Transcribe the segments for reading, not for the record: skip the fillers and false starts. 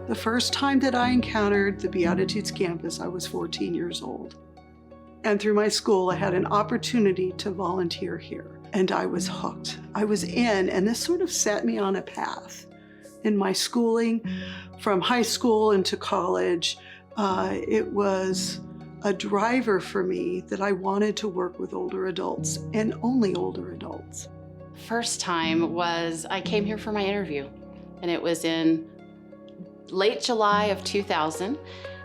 The first time that I encountered the Beatitudes Campus, I was 14 years old. And through my school, I had an opportunity to volunteer here, and I was hooked. I was in, and this sort of set me on a path. In my schooling, from high school into college, it was a driver for me that I wanted to work with older adults, and only older adults. First time was I came here for my interview, and it was in late July of 2000,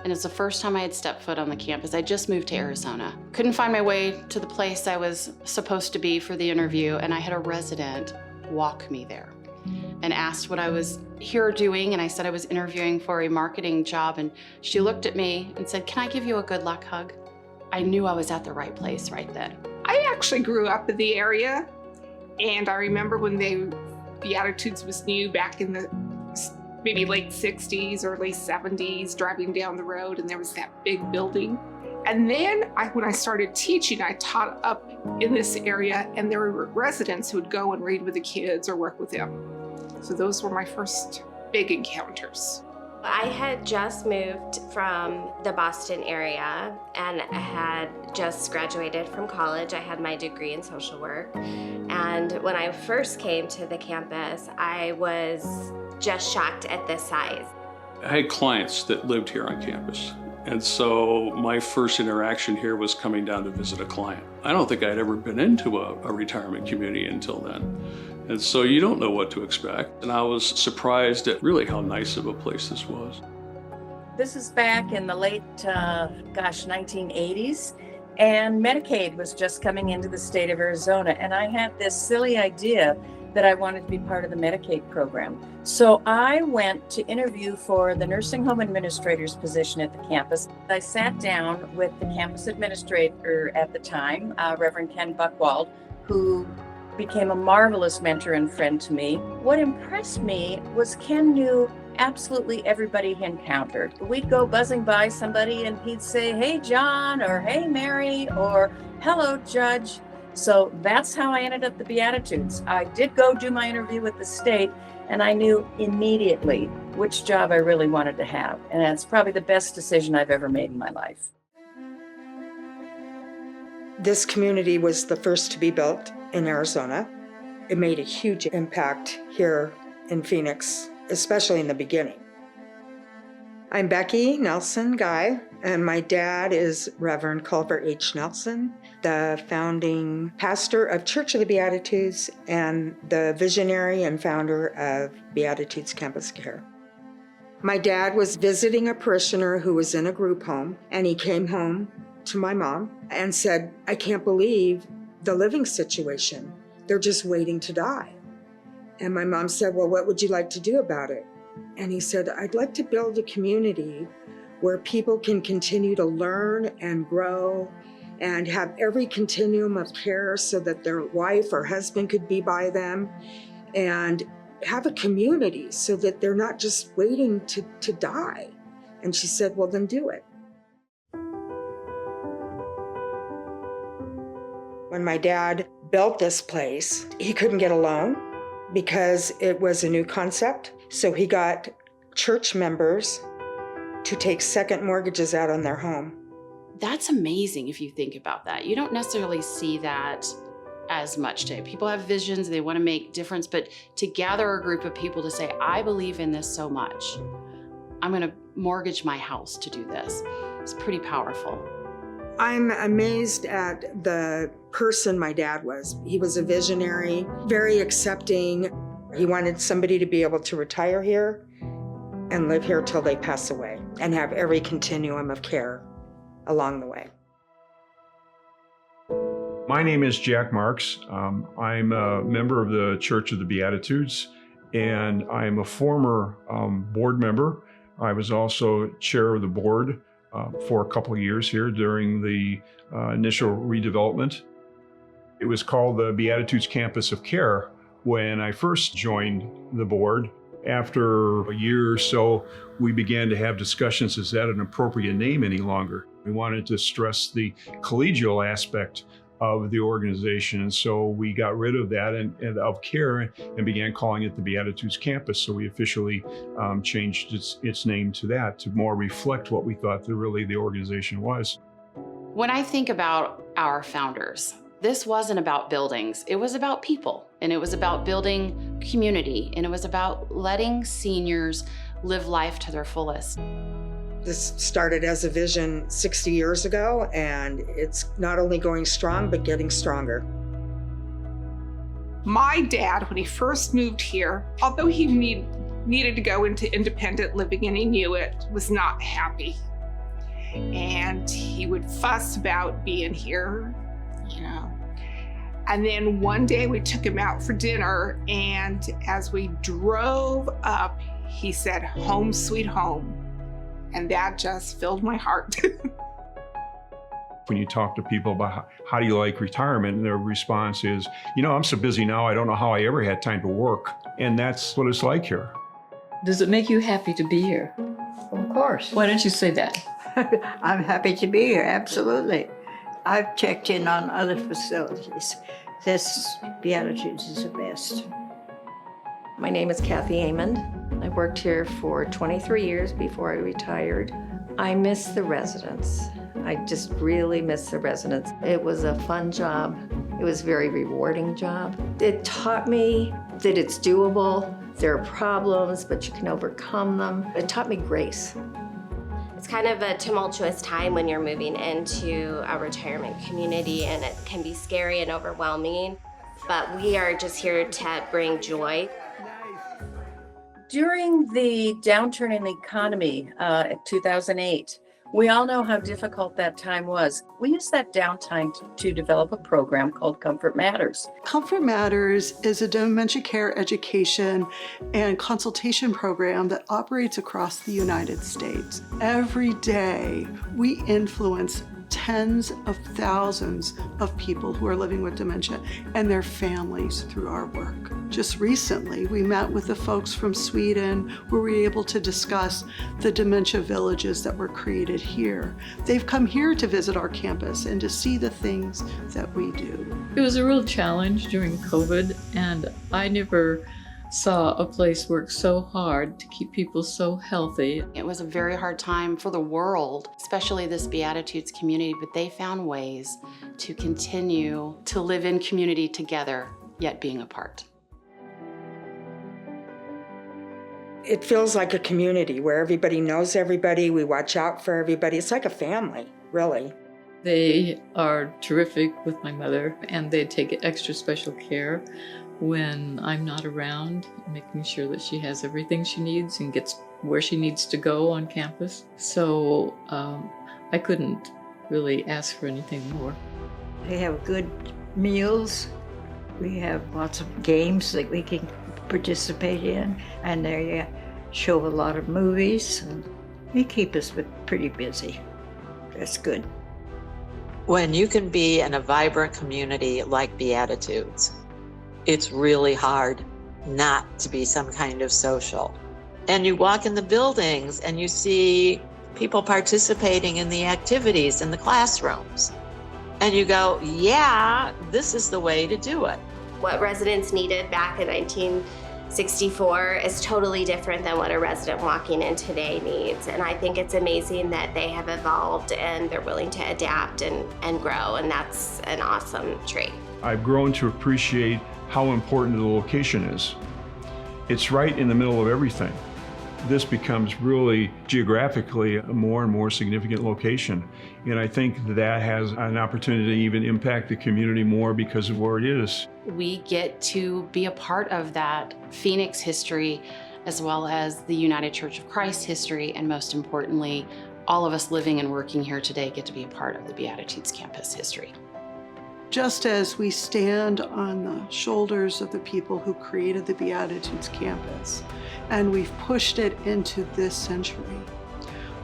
and it's the first time I had stepped foot on the campus. I just moved to Arizona. Couldn't find my way to the place I was supposed to be for the interview, and I had a resident walk me there and asked what I was here doing, and I said I was interviewing for a marketing job, and she looked at me and said, "Can I give you a good luck hug?" I knew I was at the right place right then. I actually grew up in the area, and I remember when Beatitudes was new back in the maybe late 60s, early 70s, driving down the road, and there was that big building. And then when I started teaching, I taught up in this area, and there were residents who would go and read with the kids or work with them. So those were my first big encounters. I had just moved from the Boston area and I had just graduated from college. I had my degree in social work. And when I first came to the campus, I was just shocked at the size. I had clients that lived here on campus. And so my first interaction here was coming down to visit a client. I don't think I'd ever been into a retirement community until then. And so you don't know what to expect. And I was surprised at really how nice of a place this was. This is back in the late, 1980s. And Medicaid was just coming into the state of Arizona. And I had this silly idea that I wanted to be part of the Medicaid program. So I went to interview for the nursing home administrator's position at the campus. I sat down with the campus administrator at the time, Reverend Ken Buchwald, who became a marvelous mentor and friend to me. What impressed me was Ken knew absolutely everybody he encountered. We'd go buzzing by somebody and he'd say, "Hey, John," or "Hey, Mary," or "Hello, Judge." So that's how I ended up the Beatitudes. I did go do my interview with the state, and I knew immediately which job I really wanted to have. And it's probably the best decision I've ever made in my life. This community was the first to be built in Arizona. It made a huge impact here in Phoenix, especially in the beginning. I'm Becky Nelson Guy, and my dad is Reverend Culver H. Nelson, the founding pastor of Church of the Beatitudes and the visionary and founder of Beatitudes Campus Care. My dad was visiting a parishioner who was in a group home, and he came home to my mom and said, "I can't believe the living situation. They're just waiting to die." And my mom said, "Well, what would you like to do about it?" And he said, "I'd like to build a community where people can continue to learn and grow and have every continuum of care so that their wife or husband could be by them, and have a community so that they're not just waiting to die." And she said, "Well, then do it." When my dad built this place, he couldn't get a loan because it was a new concept. So he got church members to take second mortgages out on their home. That's amazing if you think about that. You don't necessarily see that as much today. People have visions, they want to make difference, but to gather a group of people to say, "I believe in this so much, I'm going to mortgage my house to do this," it's pretty powerful. I'm amazed at the person my dad was. He was a visionary, very accepting. He wanted somebody to be able to retire here and live here till they pass away and have every continuum of care along the way. My name is Jack Marks. I'm a member of the Church of the Beatitudes, and I'm a former board member. I was also chair of the board for a couple of years here during the initial redevelopment. It was called the Beatitudes Campus of Care when I first joined the board. After a year or so, we began to have discussions, is that an appropriate name any longer? We wanted to stress the collegial aspect of the organization. And so we got rid of that and of care and began calling it the Beatitudes Campus. So we officially changed its name to that to more reflect what we thought the organization was. When I think about our founders, this wasn't about buildings. It was about people, and it was about building community, and it was about letting seniors live life to their fullest. This started as a vision 60 years ago, and it's not only going strong, but getting stronger. My dad, when he first moved here, although he needed to go into independent living and he knew it, was not happy. And he would fuss about being here, you know. And then one day we took him out for dinner, and as we drove up, he said, "Home sweet home." And that just filled my heart. When you talk to people about how do you like retirement, and their response is, I'm so busy now, I don't know how I ever had time to work. And that's what it's like here. Does it make you happy to be here? Of course. Why don't you say that? I'm happy to be here, absolutely. I've checked in on other facilities. This Beatitudes is the best. My name is Kathy Amond. I worked here for 23 years before I retired. I miss the residents. I just really miss the residents. It was a fun job. It was a very rewarding job. It taught me that it's doable. There are problems, but you can overcome them. It taught me grace. It's kind of a tumultuous time when you're moving into a retirement community, and it can be scary and overwhelming, but we are just here to bring joy. During the downturn in the economy in 2008, we all know how difficult that time was. We used that downtime to develop a program called Comfort Matters. Comfort Matters is a dementia care education and consultation program that operates across the United States. Every day, we influence tens of thousands of people who are living with dementia and their families through our work. Just recently, we met with the folks from Sweden where we were able to discuss the dementia villages that were created here. They've come here to visit our campus and to see the things that we do. It was a real challenge during COVID, and I never saw a place work so hard to keep people so healthy. It was a very hard time for the world, especially this Beatitudes community, but they found ways to continue to live in community together, yet being apart. It feels like a community where everybody knows everybody, we watch out for everybody. It's like a family, really. They are terrific with my mother, and they take extra special care when I'm not around, making sure that she has everything she needs and gets where she needs to go on campus. So I couldn't really ask for anything more. They have good meals. We have lots of games that we can participate in, and they show a lot of movies, and they keep us pretty busy. That's good. When you can be in a vibrant community like Beatitudes, it's really hard not to be some kind of social. And you walk in the buildings and you see people participating in the activities in the classrooms. And you go, yeah, this is the way to do it. What residents needed back in 1964 is totally different than what a resident walking in today needs. And I think it's amazing that they have evolved and they're willing to adapt and grow, and that's an awesome trait. I've grown to appreciate how important the location is. It's right in the middle of everything. This becomes really geographically a more and more significant location. And I think that has an opportunity to even impact the community more because of where it is. We get to be a part of that Phoenix history, as well as the United Church of Christ history, and most importantly, all of us living and working here today get to be a part of the Beatitudes Campus history. Just as we stand on the shoulders of the people who created the Beatitudes Campus, and we've pushed it into this century,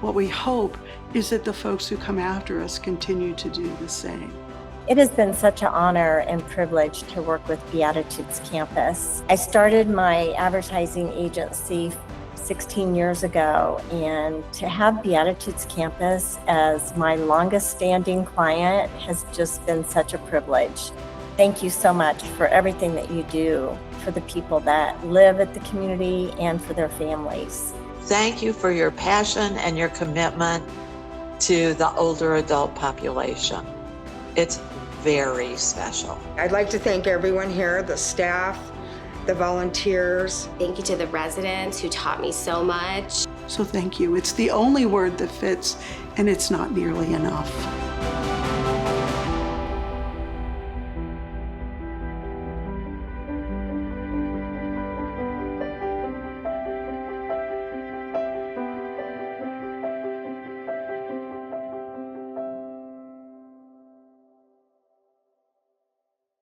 what we hope is that the folks who come after us continue to do the same. It has been such an honor and privilege to work with Beatitudes Campus. I started my advertising agency 16 years ago, and to have Beatitudes Campus as my longest standing client has just been such a privilege. Thank you so much for everything that you do for the people that live at the community and for their families. Thank you for your passion and your commitment to the older adult population. It's very special. I'd like to thank everyone here, the staff, the volunteers. Thank you to the residents who taught me so much. So thank you. It's the only word that fits, and it's not nearly enough.